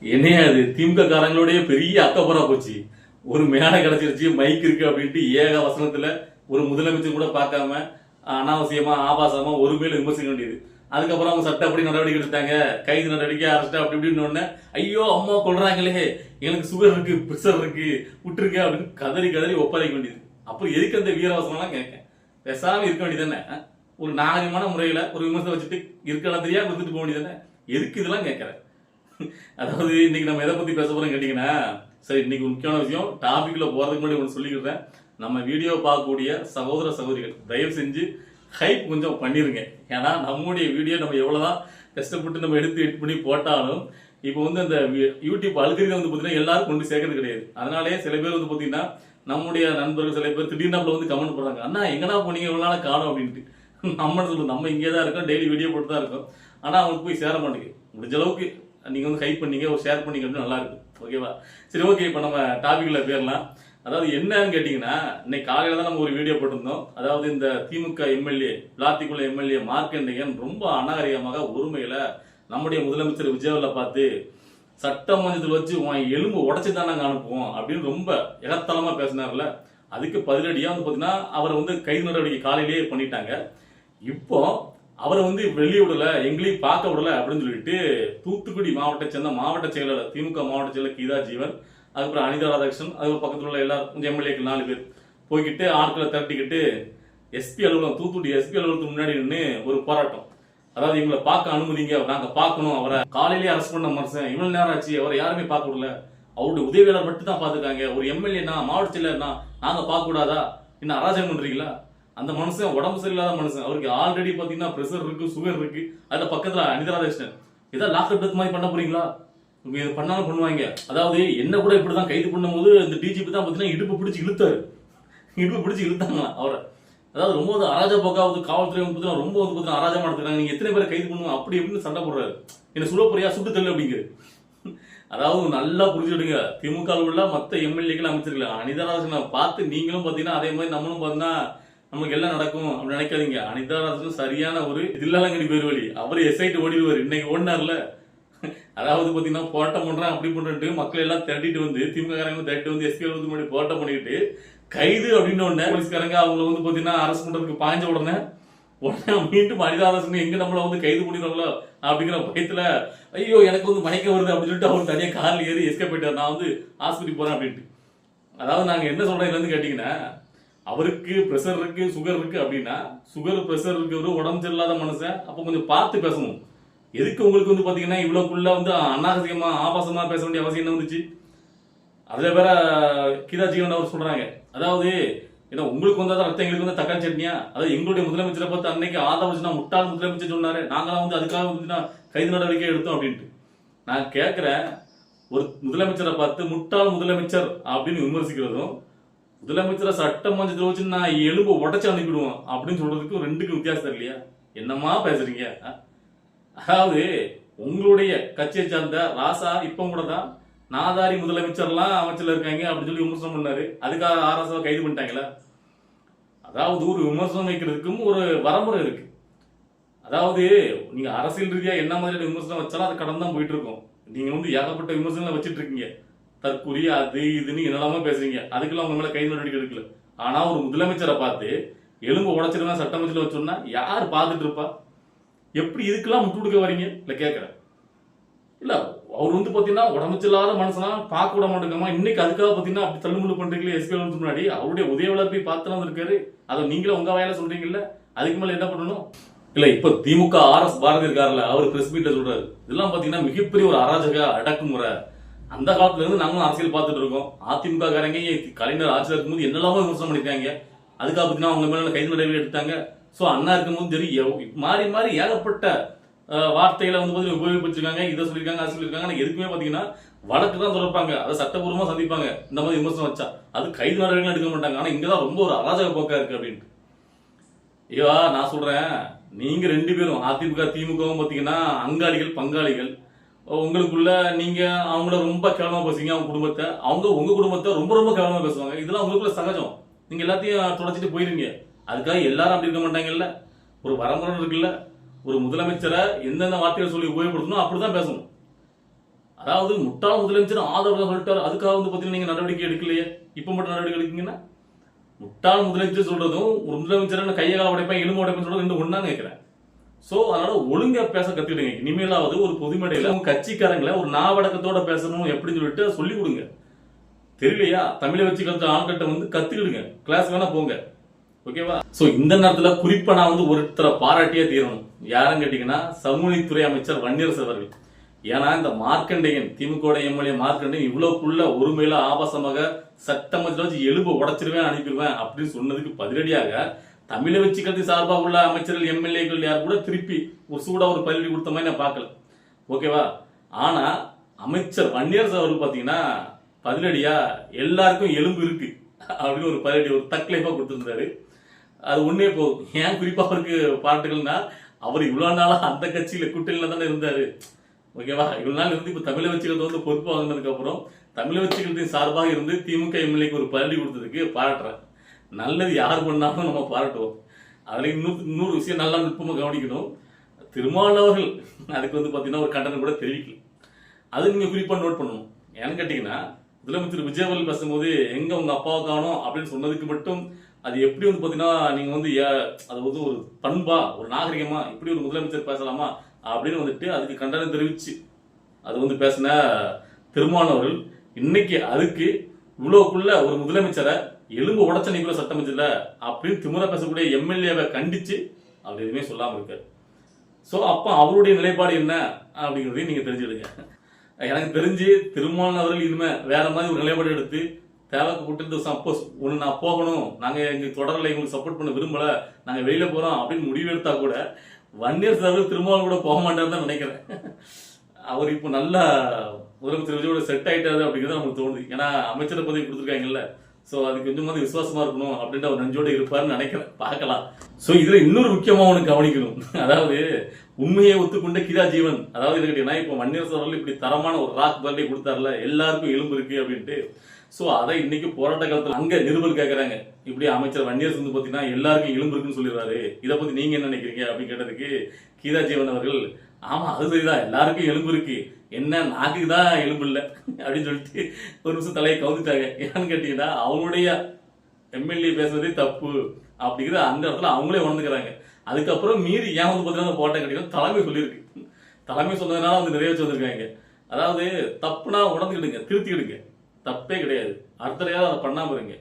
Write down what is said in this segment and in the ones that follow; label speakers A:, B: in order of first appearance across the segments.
A: என்னையா அது திமுக காரங்களுடைய பெரிய அக்கப்புறா போச்சு. ஒரு மேடை கிடைச்சிருச்சு, மைக் இருக்கு அப்படின்ட்டு ஏக வசனத்துல ஒரு முதலமைச்சர் கூட பார்க்காம அனாவசியமா ஆபாசமா ஒரு மேல விமர்சிக்க வேண்டியது. அதுக்கப்புறம் அவங்க சட்டப்படி நடவடிக்கை எடுத்தாங்க, கைது நடவடிக்கை, அரெஸ்ட் அப்படி இப்படின்னு உடனே ஐயோ அம்மா கொள்றாங்களே, எனக்கு சுகர் இருக்கு, பிரஷர் இருக்கு, விட்டுருக்கு அப்படின்னு கதறி கதறி ஒப்படைக்க வேண்டியது. அப்புறம் எதுக்கு அந்த வீரவசனம்லாம் கேட்க பேசாம இருக்க வேண்டியது தானே? ஒரு நாகரிகமான முறையில ஒரு விமர்சனம் வச்சுட்டு இருக்கலாம் தெரியா கொடுத்துட்டு போக வேண்டியது தானே? எதுக்கு இதெல்லாம் கேட்கறேன்? அதாவது இன்னைக்கு நம்ம எதை பத்தி பேச போறோம் கேட்டீங்கன்னா, சரி இன்னைக்கு முக்கியமான விஷயம், டாபிக்ல போறதுக்கு முன்னாடி ஒன்று சொல்லிக்கிறேன். நம்ம வீடியோ பார்க்கக்கூடிய சகோதர சகோதரிகள் தயவு செஞ்சு ஹைப் கொஞ்சம் பண்ணிருங்க. ஏன்னா நம்முடைய வீடியோ நம்ம எவ்வளவுதான் கஷ்டப்பட்டு நம்ம எடுத்து எடிட் பண்ணி போட்டாலும் இப்போ வந்து அந்த யூடியூப் அல்கரிதம் வந்து பார்த்தீங்கன்னா எல்லாரும் கொண்டு சேர்க்கறது கிடையாது. அதனாலே சில பேர் வந்து பார்த்தீங்கன்னா நம்முடைய நண்பர்கள் சில பேர் திடீர்னு வந்து கமெண்ட் போடுறாங்க, அண்ணா எங்கடா போனீங்க இவ்வளவு நாளா காணும் அப்படின்ட்டு. நம்ம சொல்லுவோம் நம்ம இங்கே தான் இருக்கோம், டெய்லி வீடியோ போட்டு தான் இருக்கோம், ஆனால் அவங்களுக்கு போய் சேர மாட்டேங்குது. முடிஞ்ச அளவுக்கு நீங்க வந்து ஹைப் பண்ணீங்க, ஒரு ஷேர் பண்ணீங்க அப்படின்னு நல்லா இருக்கு. ஓகேவா? சரி, ஓகே. இப்போ நம்ம டாபிக்ல போயிடலாம். அதாவது என்னன்னு கேட்டீங்கன்னா, இன்னைக்கு காலையில தான் நம்ம ஒரு வீடியோ போட்டிருந்தோம். அதாவது இந்த திமுக எம்எல்ஏ விளாத்திக்குள்ள எம்எல்ஏ மார்க்கண்டேயன் ரொம்ப அநாகரிகமாக ஒருமையில நம்முடைய முதலமைச்சர் விஜயவர்ல பார்த்து சட்டமன்றத்தில் வச்சு உன் எலும்பு உடச்சு தான் நாங்கள் அனுப்புவோம் அப்படின்னு ரொம்ப எகத்தளமா பேசினார்ல. அதுக்கு பதிலடியா வந்து பாத்தீங்கன்னா அவரை வந்து கைது நடவடிக்கை காலையிலேயே பண்ணிட்டாங்க. இப்போ அவரை வந்து வெளியே விடல, எங்களையும் பார்க்க விடல அப்படின்னு சொல்லிட்டு தூத்துக்குடி மாவட்டத்தை சேர்ந்த மாவட்ட செயலாளர், திமுக மாவட்ட செயலர் கீதா ஜீவன், அதுக்கப்புறம் அனிதா ராதாகிருஷ்ணன், அதுக்கு பக்கத்தில் உள்ள எல்லாரும் கொஞ்சம் எம்எல்ஏக்கள் 4 பேர் போய்கிட்டு ஆட்களை திரட்டிக்கிட்டு எஸ்பி அலுவலகம், தூத்துக்குடி எஸ்பி அலுவலகத்துக்கு முன்னாடி நின்று ஒரு போராட்டம். அதாவது இவங்களை பார்க்க அனுமதிங்க, நாங்க பார்க்கணும், அவரை காலையிலேயே அரெஸ்ட் பண்ண மனுஷன் இவ்வளவு நேரம் ஆச்சு, அவரை யாருமே பார்க்க விடல, அவருடைய உதவியாளர் மட்டும் தான் பார்த்துருக்காங்க, ஒரு எம்எல்ஏனா மாவட்ட செயலர்னா நாங்க பார்க்க கூடாதா, இன்னும் அராஜகம் பண்றீங்களா? அந்த மனுஷன் உடம்பு சரியில்லாத மனுஷன், அவருக்கு ஆல்ரெடி பாத்தீங்கன்னா பிரஷர் இருக்கு, சுகர் இருக்கு. அதுல பக்கத்துல அனிதா ராதாகிருஷ்ணன், ஏதாவது லாக்அப் டெத் மாதிரி பண்ண போறீங்களா? இது பண்ணாலும் பண்ணுவாங்க. அதாவது என்ன கூட இப்படிதான் கைது பண்ணும்போது இந்த டிஜிபி தான் பாத்தீங்கன்னா இடுப்பு பிடிச்சி இழுத்தாரு, இடுப்பு பிடிச்சி இழுத்தாங்களா அவரை. அதாவது ரொம்ப அராஜ போக்காவது காவல்துறை வந்து ரொம்ப வந்து பாத்தீங்கன்னா அராஜமா எடுத்துக்கிறாங்க, நீங்க எத்தனை பேரை கைது பண்ணுவோம் அப்படி எப்படின்னு சண்டை போடுறாரு. என்ன சுட போறியா, சுட்டு தள்ளு அப்படிங்கிறது. அதாவது நல்லா புரிஞ்சுடுங்க, திமுக உள்ள மத்த எம்எல்ஏக்கள் அமைச்சிருக்கல அனிதா ராதாகிருஷ்ணன் பார்த்து நீங்களும் பாத்தீங்கன்னா அதே மாதிரி நம்மளும் பாத்தீங்கன்னா நமக்கு எல்லாம் நடக்கும் அப்படி நினைக்காதீங்க. அனிதா ராதாகிருஷ்ணன் சரியான ஒரு தில்லாலங்கடி பேர் வழி, அவரு எஸ்ஐட்டு ஓடிடுவார். இன்னைக்கு ஓடினார்ல, அதாவது பாத்தீங்கன்னா போராட்டம் பண்றேன் அப்படி பண்றது மக்கள் எல்லாம் திரட்டிட்டு வந்து திமுக காரங்க திரட்டி வந்து எஸ்பி வந்து முன்னாடி போராட்டம் பண்ணிட்டு கைது அப்படின்னு உடனே போலீஸ்காரங்க அவங்களை வந்து பாத்தீங்கன்னா அரசு பண்றதுக்கு பாய்ஞ்ச உடனே மீண்டும் அனிதா ராதாகிருஷ்ணன் எங்க நம்மள வந்து கைது பண்ணிடுவாங்களோ அப்படிங்கிற பயத்துல ஐயோ எனக்கு வந்து மயக்க வருது அப்படின்னு சொல்லிட்டு அவர் தனியா கார்ல ஏறி எஸ்கேப் போயிட்டார், நான் வந்து ஆஸ்பத்திரி போறேன் அப்படின்ட்டு. அதாவது நாங்க என்ன சொல்றோம் இதுல இருந்து கேட்டீங்கன்னா, அவருக்கு பிரஷர் இருக்கு, சுகர் இருக்கு அப்படின்னா, சுகர் பிரஷர் இருக்கிற உடம்பு சரியில்லாத மனுஷன், அப்ப கொஞ்சம் பார்த்து பேசணும். எதுக்கு உங்களுக்கு வந்து பாத்தீங்கன்னா இவ்வளவுக்குள்ள வந்து அநாகரிகமா ஆபாசமா பேச வேண்டிய அவசியம் என்ன வந்துச்சு? அதுல வேற கீதா ஜீவன் அவர் சொல்றாங்க, அதாவது ஏன்னா உங்களுக்கு வந்தா ரத்தம் எங்களுக்கு வந்து தக்காளி சட்னியா? அதாவது எங்களுடைய முதலமைச்சரை பார்த்து அன்னைக்கு ஆதவச்சுனா முட்டாள் முதலமைச்சர் சொன்னாரு, நாங்களாம் வந்து அதுக்காக வந்து கைது நடவடிக்கை எடுத்தோம் அப்படின்ட்டு. நான் கேட்கிறேன், ஒரு முதலமைச்சரை பார்த்து முட்டாள் முதலமைச்சர் அப்படின்னு விமர்சிக்கிறதும், முதலமைச்சரை சட்டமன்றத்தில் வச்சு நான் எலும்பு உடச்சு அனுப்பிடுவோம் அப்படின்னு சொல்றதுக்கு ரெண்டுக்கும் வித்தியாசம் இல்லையா? என்னமா பேசுறீங்க? அதாவது உங்களுடைய கட்சியை சார்ந்த ராசா இப்ப கூட தான் நாதாரி முதலமைச்சர்லாம் அமைச்சர்ல இருக்காங்க அப்படின்னு சொல்லி விமர்சனம் பண்ணாரு, அதுக்காக ஆர்எஸ் கைது பண்ணிட்டாங்களா? அதாவது ஒரு விமர்சனம் வைக்கிறதுக்கும் ஒரு வரமுறை இருக்கு. அதாவது நீங்க அரசியல் ரீதியா என்ன மாதிரியான விமர்சனம் வச்சாலும் அது கடந்து தான் போயிட்டு இருக்கும். நீங்க வந்து ஏகப்பட்ட விமர்சனம் வச்சிட்டு இருக்கீங்க, தற்கொலை அது இதுன்னு என்னெல்லாம பேசுறீங்க, அதுக்கெல்லாம் உங்க மேல கைது நடவடிக்கை எடுக்கல. ஆனா ஒரு முதலமைச்சரை பார்த்து எலும்பு உடைச்சிருந்தா சட்டமன்றத்தில் வச்சோம்னா யார் பார்த்துட்டு இருப்பா? எப்படி இதுக்கெல்லாம் முட்டு கொடுக்க வரீங்க? இல்ல கேட்கிறேன். இல்ல அவர் வந்து பாத்தீங்கன்னா உடம்புச்சில்லாத மனுஷனா பார்க்க விட மாட்டேங்கம்மா, இன்னைக்கு அதுக்காக பாத்தீங்கன்னா அப்படி தள்ளுமுள்ளு பண்றீங்களே எஸ்பி முன்னாடி, அவருடைய உதவியாளர் போய் பார்த்துலாம் இருக்காரு, அதை நீங்களும் உங்க வாயில சொல்றீங்கல்ல, அதுக்கு மேல என்ன பண்ணணும்? இல்ல இப்ப திமுக ஆர்எஸ் பாரதி இருக்காருல்ல, அவர் பிரஸ் மீட்ல சொல்றாரு, இதெல்லாம் பாத்தீங்கன்னா மிகப்பெரிய ஒரு அராஜக அடக்குமுறை. அந்த காலத்துல இருந்து நாங்களும் அரசியல் பார்த்துட்டு இருக்கோம், அதிமுக காரங்க கலைஞர் ஆட்சியில் இருக்கும்போது என்னெல்லாமோ விமர்சனம் பண்ணிருக்காங்க, அதுக்காக பாத்தீங்கன்னா அவங்க மேல கைது நடவடிக்கை எடுத்தாங்க. சோ அண்ணா இருக்கும்போது சரி மாறி மாறி ஏகப்பட்ட வார்த்தைகளை வந்து உபயோகிச்சிருக்காங்க, இதை சொல்லியிருக்காங்க அது சொல்லியிருக்காங்க. எதுக்குமே பாத்தீங்கன்னா வழக்கு தான் தொடர்பாங்க, அதை சட்டபூர்வமா சந்திப்பாங்க. இந்த மாதிரி விமர்சனம் வச்சா அது கைது நடவடிக்கை எடுக்க மாட்டாங்க. ஆனா இங்கதான் ரொம்ப ஒரு அராஜக போக்கா இருக்கு அப்படின்ட்டு. ஐயோ நான் சொல்றேன், நீங்க 2 பேரும் அதிமுக திமுகவும் பாத்தீங்கன்னா அங்காளிகள் பங்காளிகள். உங்களுக்குள்ள நீங்க அவங்கள ரொம்ப கேவலமா பேசுவீங்க, அவங்க குடும்பத்தை, அவங்க உங்க குடும்பத்தை ரொம்ப ரொம்ப கேவலமா பேசுவாங்க. இதெல்லாம் உங்களுக்குள்ள சகஜம், நீங்க எல்லாத்தையும் தொடச்சிட்டு போயிருங்க. அதுக்காக எல்லாரும் அப்படி இருக்க மாட்டாங்கல்ல, ஒரு வரமுறை இருக்குல்ல. ஒரு முதலமைச்சரை எந்தெந்த வார்த்தைகளை சொல்லி உபயோகப்படுத்தணும் அப்படிதான் பேசணும். அதாவது முட்டாள் முதலமைச்சர் ஆதரவு சொல்லிட்டாரு, அதுக்காக வந்து பாத்தீங்கன்னா நீங்க நடவடிக்கை எடுக்கலையே, இப்ப மட்டும் நடவடிக்கை எடுக்கீங்கன்னா? முட்டாள் முதலமைச்சர் சொல்றதும் ஒரு முதலமைச்சர் கையை கால உடைப்பேன் எலும்பு உடைப்பேன் சொல்றது ரெண்டு ஒண்ணான்னு கேட்கிறேன். சோ அதனால ஒழுங்கா பேச கத்துக்கிடுங்க. இனிமேலாவது ஒரு பொதுமேடையில உங்க கட்சிக்காரங்களை ஒரு நாவடக்கத்தோட பேசணும் எப்படின்னு சொல்லிட்டு சொல்லி கொடுங்க. தெரியலையா, தமிழை வச்சு கத்துற ஆள்கிட்ட வந்து கத்துக்கிடுங்க, கிளாஸ் வேணா போங்க. ஓகேவா? சோ இந்த நேரத்துல குறிப்பா நான் வந்து ஒருத்தரை பாராட்டியே தீரணும். யாரும் கேட்டீங்கன்னா சமூகத்துறை அமைச்சர் வன்னியரசு அவர்கள். ஏன்னா இந்த மார்க்கண்டேயன், திமுக எம்எல்ஏ மார்க்கண்டேயன் இவ்வளவுக்குள்ள ஒருமையில ஆபாசமாக சட்டமன்றத்தில் வச்சு எலும்பு உடைச்சிருவேன் அனுப்பிடுவேன் அப்படின்னு சொன்னதுக்கு பதிலடியாக தமிழை வச்சுக்கிறது சார்பாக உள்ள அமைச்சர்கள் எம்எல்ஏக்கள் யார் கூட திருப்பி ஒரு சூடா ஒரு பதிலடி கொடுத்த மாதிரி நான் பார்க்கல. ஓகேவா? ஆனா அமைச்சர் வன்னியரசு அவர்கள் பாத்தீங்கன்னா பதிலடியா எல்லாருக்கும் எலும்பு இருக்கு அப்படின்னு ஒரு பதிலடி, ஒரு தக்லைஃபா கொடுத்துருந்தாரு. அது ஒன்னே போதும். ஏன் குறிப்பா அவருக்கு பாராட்டுகள்னா, அவர் இவ்வளவு நாளா அந்த கட்சியில கூட்டணியில தானே இருந்தாரு. ஓகேவா? இவ்வளவு நாள் இருந்து இப்ப தமிழை வச்சுக்கிறது வந்து பொறுப்பு வாங்கினதுக்கு அப்புறம் தமிழை வச்சுக்கிறதின் சார்பாக இருந்து திமுக எம்எல்ஏக்கு ஒரு பதிலடி கொடுத்ததுக்கு பாராட்டுறேன். நல்லது யார் பண்ணாலும் நம்ம பாராட்டுவோம். அதுல இன்னொரு விஷயம் நல்லா நுட்பமா கவனிக்கணும். திருமாவளவர்கள் அதுக்கு வந்து பாத்தீங்கன்னா ஒரு கண்டனம் கூட தெரிவிக்கல. அது நீங்க குறிப்பா நோட் பண்ணணும். ஏன்னு கேட்டீங்கன்னா, முதலமைச்சர் விஜய் அவர்கள் பேசும்போது எங்க உங்க அப்பாவை காணோம் அப்படின்னு சொன்னதுக்கு மட்டும் அது எப்படி வந்து பாத்தீங்கன்னா நீங்க வந்து அது வந்து ஒரு பண்பா, ஒரு நாகரிகமா இப்படி ஒரு முதலமைச்சர் பேசலாமா அப்படின்னு வந்துட்டு அதுக்கு கண்டனம் தெரிவிச்சு அது வந்து பேசின திருமாவளவர்கள் இன்னைக்கு அதுக்கு இவ்வளவுக்குள்ள ஒரு முதலமைச்சரை எலும்பு உடச்ச நீக்குள்ள சட்டமன்றல அப்படின்னு திமுறை பேசக்கூடிய எம்எல்ஏவை கண்டிச்சு அவர் எதுவுமே சொல்லாம இருக்காரு. சோ அப்ப அவருடைய நிலைப்பாடு என்ன அப்படிங்கறதையும் நீங்க தெரிஞ்சுடுங்க. எனக்கு தெரிஞ்சு திருமாவளவர்கள் இனிமே வேற மாதிரி ஒரு நிலைப்பாடு எடுத்து தேவைப்பட்டு சப்போஸ் ஒன்று நான் போகணும், நாங்க எங்க தொடரில் எங்களுக்கு சப்போர்ட் பண்ண விரும்பல, நாங்க வெளியில போறோம் அப்படின்னு முடிவு எடுத்தா கூட வன்னியரசு அவர்கள் திருமாவளவன் கூட போக மாட்டாருன்னு தான் நினைக்கிறேன். அவர் இப்போ நல்லா முதலமைச்சர் விஜயோட செட் ஆயிட்டாரு அப்படிங்கிறது நமக்கு தோணுது. ஏன்னா அமைச்சரை பதவி கொடுத்துருக்காங்கல்ல, சோ அது கொஞ்சம் வந்து விசுவாசமா இருக்கணும் அப்படின்ட்டு அவர் நெஞ்சோட இருப்பாருன்னு நினைக்கிறேன். பார்க்கலாம். சோ இதுல இன்னொரு முக்கியமா ஒன்று கவனிக்கணும். அதாவது உண்மையை ஒத்துக்கொண்ட கீதா ஜீவன், அதாவது என்ன கேட்டீங்கன்னா இப்போ வன்னியரசு அவர்கள் இப்படி தரமான ஒரு ராக் பல்லை கொடுத்தாருல, எல்லாருக்கும் எலும்பு இருக்கு அப்படின்ட்டு. சோ அதை இன்னைக்கு போராட்ட காலத்துல அங்க நிருபர் கேட்கறாங்க, இப்படி அமைச்சர் வன்னியரசு வந்து பாத்தீங்கன்னா எல்லாருக்கும் எலும்பு இருக்குன்னு சொல்லிடுறாரு, இதை பத்தி நீங்க என்ன நினைக்கிறீங்க அப்படின்னு கேட்டதுக்கு கீதா ஜீவன் அவர்கள், ஆமா அது சரிதான், எல்லாருக்கும் எலும்பு இருக்கு, என்ன நாக்குக்கு தான் எலும்பு இல்லை அப்படின்னு சொல்லிட்டு ஒரு நிமிஷம் தலையை கவுந்துட்டாங்க. ஏன்னு கேட்டீங்கன்னா அவங்களுடைய எம்எல்ஏ பேசுறதே தப்பு அப்படிங்கிறது அந்த இடத்துல அவங்களே உணர்ந்துக்கிறாங்க. அதுக்கப்புறம் மீறி ஏன் வந்து பாத்தீங்கன்னா போராட்டம் கேட்டீங்கன்னா தலைமை சொல்லியிருக்கு. தலைமை சொன்னதுனால வந்து நிறைவேற்றி வந்திருக்காங்க. அதாவது தப்புனா உணர்ந்துக்கிடுங்க, திருத்திக்கிடுங்க, தப்பே கிடையாது. அடுத்த தடவை அதை பண்ணாம இருங்க.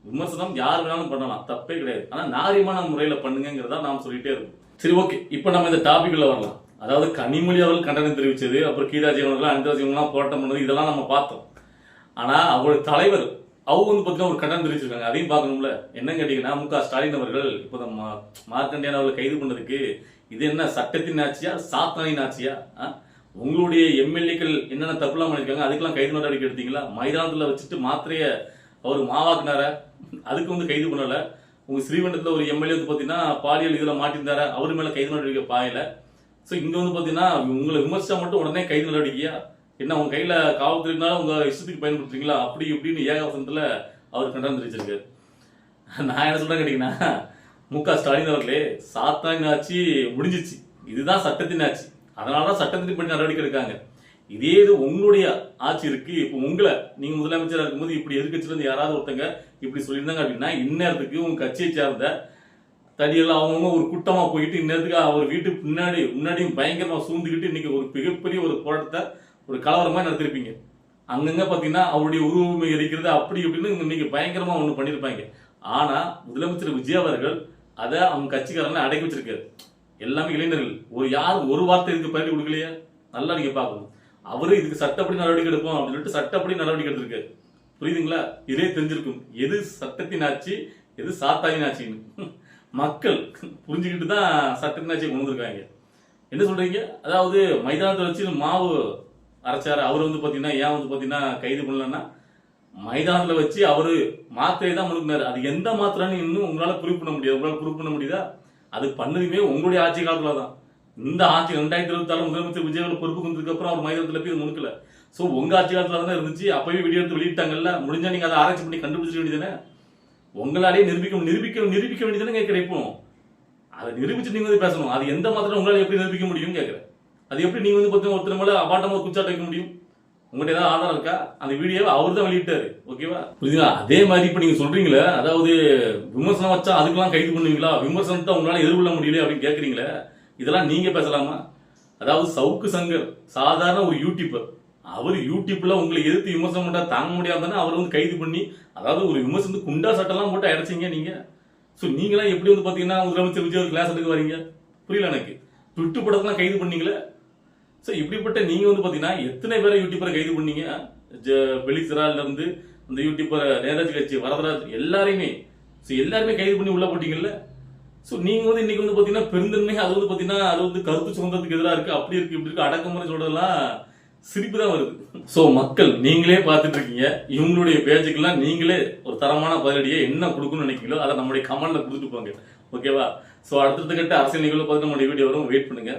A: விமர்சனம் யார் வேணாலும் பண்ணலாம், தப்பே கிடையாது. ஆனா நாகரிகமான முறையில பண்ணுங்கிறதா நாம சொல்லிட்டே இருக்கோம். சரி, ஓகே. இப்ப நம்ம இந்த டாபிக்ல வரலாம். அதாவது கனிமொழி அவர்கள் கண்டனம் தெரிவிச்சது, அப்புறம் கீதா ஜீவன் அனிதா ஜீவன் போராட்டம் பண்ணது, இதெல்லாம் நம்ம பார்த்தோம். ஆனா அவருடைய தலைவர் அவங்க வந்து பாத்தீங்கன்னா ஒரு கண்டனம் தெரிவிச்சிருக்காங்க, அதையும் பார்க்கணும்ல. என்ன கேட்டீங்கன்னா மு.க. ஸ்டாலின் அவர்கள் இப்போ மார்க்கண்டேயன் அவர்களை கைது பண்ணதுக்கு இது என்ன சட்டத்தின் ஆட்சியா சாத்தானின் ஆட்சியா? உங்களுடைய எம்எல்ஏக்கள் என்னென்ன தப்புலாம் பண்ணிருக்காங்க, அதுக்கெல்லாம் கைது நடவடிக்கை எடுத்தீங்களா? மைதானத்துல வச்சுட்டு மாத்திரைய அவர் மாவாக்குனார, அதுக்கு வந்து கைது பண்ணல. உங்க ஸ்ரீவண்டத்துல ஒரு எம்எல்ஏ வந்து பாத்தீங்கன்னா பாலியல் இதுல மாட்டிருந்தார, அவரு மேல கைது நடவடிக்கை பாயல. சோ இங்க வந்து பாத்தீங்கன்னா உங்களை விமர்சா மட்டும் உடனே கைது நடவடிக்கையா? என்ன உங்க கையில காவல்துறையினால உங்க இஷ்டத்துக்கு பயன்படுத்துறீங்களா அப்படி இப்படின்னு ஏகவசனத்துல அவர் கண்டனம் தெரிவிச்சிருக்காரு. நான் என்ன சொல்றேன் கேட்டீங்கன்னா, மு.க. ஸ்டாலின் அவர்களே, சாத்தானின் ஆட்சி முடிஞ்சிச்சு, இதுதான் சட்டத்தின் ஆட்சி, அதனாலதான் சட்டத்தின் படி நடவடிக்கை எடுக்காங்க. இதே இது உங்களுடைய ஆட்சி இருக்கு. இப்போ உங்களை நீங்க முதலமைச்சரா இருக்கும்போது இப்படி எதிர்கட்சியில இருந்து யாராவது ஒருத்தங்க இப்படி சொல்லியிருந்தாங்க அப்படின்னா இந்நேரத்துக்கு உங்க கட்சியை சார்ந்த தடியெல்லாம் அவங்கவுங்க ஒரு கூட்டமா போயிட்டு இந்நேரத்துக்கு அவர் வீட்டுக்கு முன்னாடியும் பயங்கரமா சூழ்ந்துக்கிட்டு இன்னைக்கு ஒரு மிகப்பெரிய ஒரு போராட்டத்தை ஒரு கலவரமா நடத்திருப்பீங்க. அங்கங்க பாத்தீங்கன்னா அவருடைய உருவமை எரிக்கிறது அப்படி இப்படின்னு இன்னைக்கு பயங்கரமா ஒண்ணு பண்ணிருப்பாங்க. ஆனா முதலமைச்சர் விஜய் அவர்கள் அதை அவங்க கட்சிக்காரங்களை அடக்கி வச்சிருக்காரு. எல்லாமே இளைஞர்கள், ஒரு வார்த்தை இதுக்கு பதில் கொடுக்கலையா? நல்லா நீங்க பாக்கணும். அவரு இதுக்கு சட்டப்படி நடவடிக்கை எடுப்போம் அப்படின்னு சொல்லிட்டு சட்டப்படி நடவடிக்கை எடுத்திருக்காரு. புரியுதுங்களா? இதே தெரிஞ்சிருக்கும் எது சட்டத்தின் ஆட்சி எது சாத்தானின் ஆட்சின்னு. மக்கள் புரிஞ்சுக்கிட்டு தான் சட்டத்தின் ஆட்சியை கொண்டு வந்திருக்காங்க. என்ன சொல்றீங்க? அதாவது மைதானத்தை வச்சு மாவு அரைச்சாரு, அவர் வந்து பாத்தீங்கன்னா ஏன் வந்து பாத்தீங்கன்னா கைது பண்ணலன்னா, மைதானத்துல வச்சு அவரு மாத்திரை தான் முழுக்கினாரு. அது எந்த மாத்திரைன்னு இன்னும் உங்களால ப்ரூவ் பண்ண முடியாது. உங்களால ப்ரூவ் பண்ண முடியுதா? அது பண்ணதுமே உங்களுடைய ஆட்சி காலத்துல தான். இந்த ஆட்சி 2026 முதலமைச்சர் விஜய் பொறுப்பு வந்ததுக்கு அப்புறம் அவர் மைதானத்துல போய் முழுக்கல. சோ உங்க ஆட்சி காலத்துல தான் இருந்துச்சு. அப்பவே வீடியோ எடுத்து வெளியிட்டாங்கல்ல, முடிஞ்சா நீங்க அதை ஆராய்ச்சி பண்ணி கண்டுபிடிச்சிட வேண்டியதானே? உங்களாலேயே நிரூபிக்க வேண்டியதானே கேட்கிறேன். இப்போ அதை நிரூபிச்சு நீங்க வந்து பேசணும். அது எந்த மாத்திரம் உங்களால எப்படி நிரூபிக்க முடியும் கேட்கிறேன். அது எப்படி நீங்க வந்து பார்த்தீங்கன்னா ஒருத்தர் மேல அபாண்டமா குச்சாட்ட வைக்க முடியும்? உங்கள்கிட்ட ஏதாவது ஆதாரம் இருக்கா? அந்த வீடியோவை அவர் தான் வெளியிட்டாரு. ஓகேவா? புரியுதுங்களா? அதே மாதிரி இப்ப நீங்க சொல்றீங்களே, அதாவது விமர்சனம் வச்சா அதுக்கெல்லாம் கைது பண்ணுவீங்களா, விமர்சனத்தை உங்களால எதிர்கொள்ள முடியல அப்படின்னு கேக்குறீங்களே, இதெல்லாம் நீங்க பேசலாமா? அதாவது சவுக்கு சங்கர் சாதாரண ஒரு யூடியூபர், அவர் யூடியூப்ல உங்களை எதிர்த்து விமர்சனம் பண்ணா தாங்க முடியாதுன்னு அவர் வந்து கைது பண்ணி, அதாவது ஒரு விமர்சனத்துக்கு குண்டா சட்டெல்லாம் போட்டு அடைச்சிங்க நீங்க. ஸோ நீங்களாம் எப்படி வந்து பாத்தீங்கன்னா முதலமைச்சர் விஜய் கிளாஸ் எடுக்க வரீங்க? புரியல எனக்கு. ட்விட்டு படத்தெல்லாம் கைது பண்ணீங்களே. ஸோ இப்படிப்பட்ட நீங்க வந்து பாத்தீங்கன்னா எத்தனை பேரை யூடியூபரை கைது பண்ணீங்க? வெளிசிறால இருந்து அந்த யூடியூபர் நேதாஜி கட்சி வரதராஜ் எல்லாரையுமே, ஸோ எல்லாருமே கைது பண்ணி உள்ள போட்டீங்கல்ல. ஸோ நீங்க வந்து இன்னைக்கு வந்து பாத்தீங்கன்னா பெருந்தன்மை, அது வந்து பாத்தீங்கன்னா அது வந்து கருத்து சுதந்திரத்துக்கு எதிராக இருக்கு, அப்படி இருக்கு இப்படி இருக்கு அடக்குமுறை சொல்றதெல்லாம் சிரிப்பு தான் வருது. ஸோ மக்கள் நீங்களே பார்த்துட்டு இருக்கீங்க, இவங்களுடைய பேச்சுக்கெல்லாம் நீங்களே ஒரு தரமான பதிலடியை என்ன கொடுக்கணும்னு நினைக்கிறீங்களோ அதை நம்மளுடைய கமெண்ட்ல கொடுத்துட்டு போங்க. ஓகேவா? ஸோ அடுத்தடுத்த கட்ட அரசியல் நிகழ்வு பார்த்து நம்மளுடைய வீடியோ வரும், வெயிட் பண்ணுங்க.